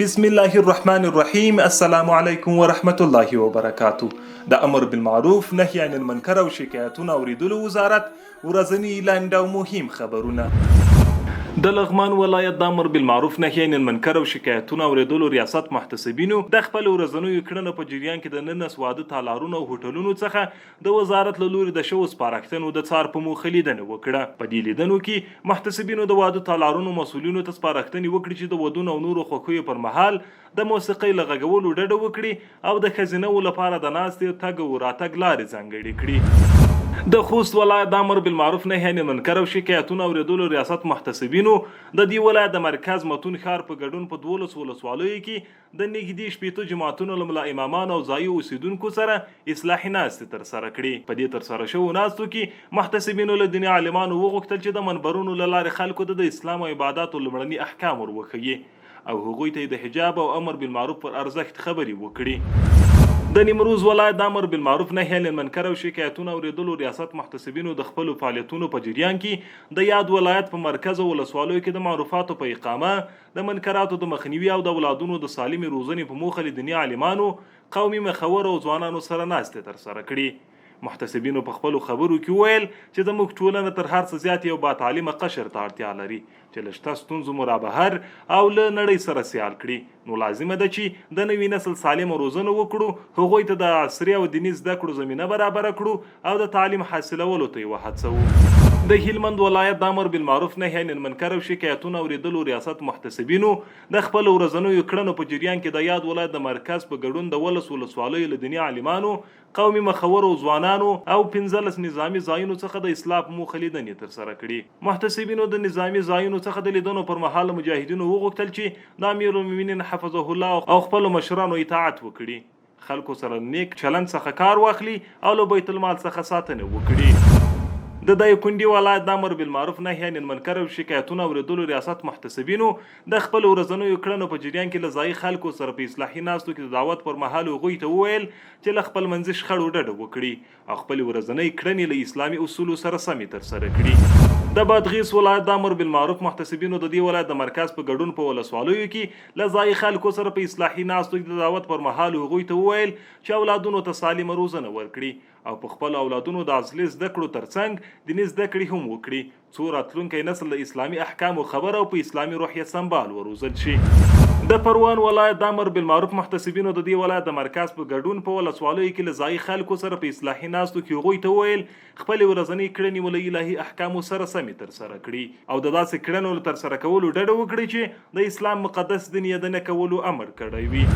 بسم الله الرحمن الرحیم. السلام علیکم ورحمت الله وبرکاتو. د امر بالمعروف نهی عن المنکر او شکایتونو اوریدلو وزارت ورځنی لاندې او مهم خبرونه. د لغمان ولایت د امر بالمعروف نهی عن المنکر او شکایتونو اوریدلو ریاست محتسبینو د خپل ورځنیو کړنو په جریان کې د نن سواده تالارونو او هوټلونو څخه د وزارت له لوري د شو سپارښتنو د څار په موخه لیدنه وکړه. په دې لیدنو کې محتسبینو د واده تالارونو مسولینو ته سپارښتنې وکړي چې د ودونو او نورو خوښیو پر مهال د موسیقۍ له غږولو ډډه وکړي او د ښځینه‌وو لپاره د ناستې تګ او راتګ لارې ځانګړې کړي. د خوست ولایت د امر بالمعروف نهی عن المنکر او شکایتونو اوریدلو ریاست محتسبینو د دې ولایت د مرکز متون ښار په ګډون په 12 ولسوالیو کې د نږدې شپېتو جماعتونو له ملا امامان او ځایي اوسیدونکو سره اصلاحي ناستې ترسره کړي. په دې ترسره شوو ناستو کې محتسبینو له دیني عالمانو وغوښتل چې د منبرونو له لارې خلکو ته د اسلام او عباداتو لومړني احکام ور وښيي او هغوی ته د حجاب او امر بالمعروف پر ارزښت خبرې وکړي. د نیمروز ولایت د امر بالمعروف نهی عن المنکر او شکایتونو اوریدلو ریاست محتسبینو د خپلو فعالیتونو په جریان کې د یاد ولایت په مرکز او ولسوالیو کې د معروفاتو په اقامه د منکراتو د مخنیوي او د اولادونو د سالمې روزنې په موخه له دیني عالمانو، قومي مخور او ځوانانو سره ناستې ترسره کړي. محتسبینو په خپلو خبرو کې وویل چې زموږ ټولنه تر هر څه زیات یو با تعلیمه قشر ته اړتیا لري چې له شته ستونزو مو رابهر او له نړۍ سره سیال کړي. نو لازمه ده چې د نوي نسل سالمه روزنه وکړو، هغوی ته د عصري او دیني زده کړو زمینه برابره کړو او د تعلیم حاصلولو ته یې وهڅوو. د هلمند ولایت د امر بالمعروف نهی عن المنکر او شکایتونو اوریدلو ریاست محتسبینو د خپل ورځنیو کړنو په جریان کې د یاد ولایت د مرکز په ګډون د ولسوالیو له دیني عالمانو، قومي مخور او ځوانانو او 15 نظامی ځایونو څخه د اصلاح په موخه لیدنې ترسره کړي. محتسبینو د نظامی ځایونو څخه د لیدنو پر مهال مجاهدینو وغوښتل چې د امیر المؤمنین حفظه الله او خپل مشرانو اطاعت وکړي، خلکو سره نیک چلند څخه کار واخلي او له بیت المال څخه ساتنه وکړي. د دایکنډي ولایت د امر بالمعروف نهی عن المنکر او شکایتونو اوریدلو ریاست محتسبینو د خپل ورځنیو کړنو په جریان کې له ځایي خلکو سره په اصلاحي ناستو کې د دعوت پر مهال هغوی ته وویل چې له خپل منځي شخړو ډډه وکړي او خپل ورځنۍ کړنې له اسلامي اصولو سره سمې ترسره کړي. د بادغیس ولایت د امر بالمعروف محتسبینو د دې ولایت د مرکز په ګډون په ولسوالیو کې له ځایي خلکو سره په اصلاحي ناستو کې د دعوت پر مهال هغوی ته وویل چې اولادونو ته سالمه روزنه ورکړي او په خپل اولادونو د اصلي زده کړو ترڅنګ دیني زده کړې هم وکړي څو راتلونکی نسل د اسلامي احکامو خبر او په اسلامي روحیه سمبال وروزل شي. د پروان ولایت د امر بالمعروف محتسبینو د دې ولایت د مرکز په ګډون په ولسوالیو کې له ځایي خلکو سره په اصلاحي ناستو کې هغوی ته وویل خپل ورځنۍ کړنې مو له الهي احکامو سره سمې ترسره کړي او د داسې کړنو له ترسره کولو ډډه وکړي چې د اسلام مقدس دین یې د نه کولو امر کړی وي.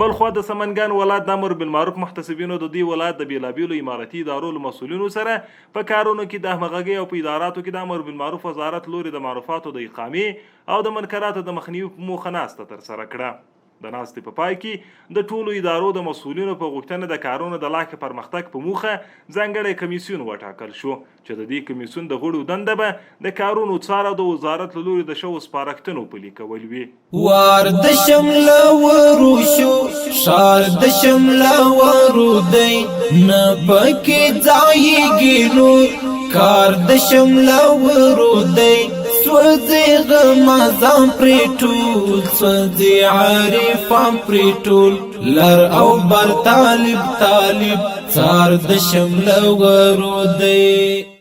بلخوا د سمنګان ولایت د امر بالمعروف محتسبینو د دې ولایت د بیلابیلو امارتي ادارو له مسولینو سره په کارونو کې د همغږۍ او په اداراتو کې د امر بالمعروف وزارت لوري د معروفاتو د اقامې او د منکراتو د مخنیوي په موخه ناسته ترسره کړه. د ناستې په پای کې د ټولو ادارو د مسولینو په غوښتنه د کارونو د لا ښه پرمختګ په موخه ځانګړی کمیسیون وټاکل شو چې د دې کمیسیون د غړو دنده به د کارونو څار او د وزارت له لوري د شوو سپارښتنو پلي کول وي. وار د شمله ورو شو ښار د شمله ورو دی نه پکې ځایږي نور کار د شمله ورو دی سوځي غمازان پرې ټول سوځي عارفان پرې ټول لر او بر طالب څار د شمله ورو دی.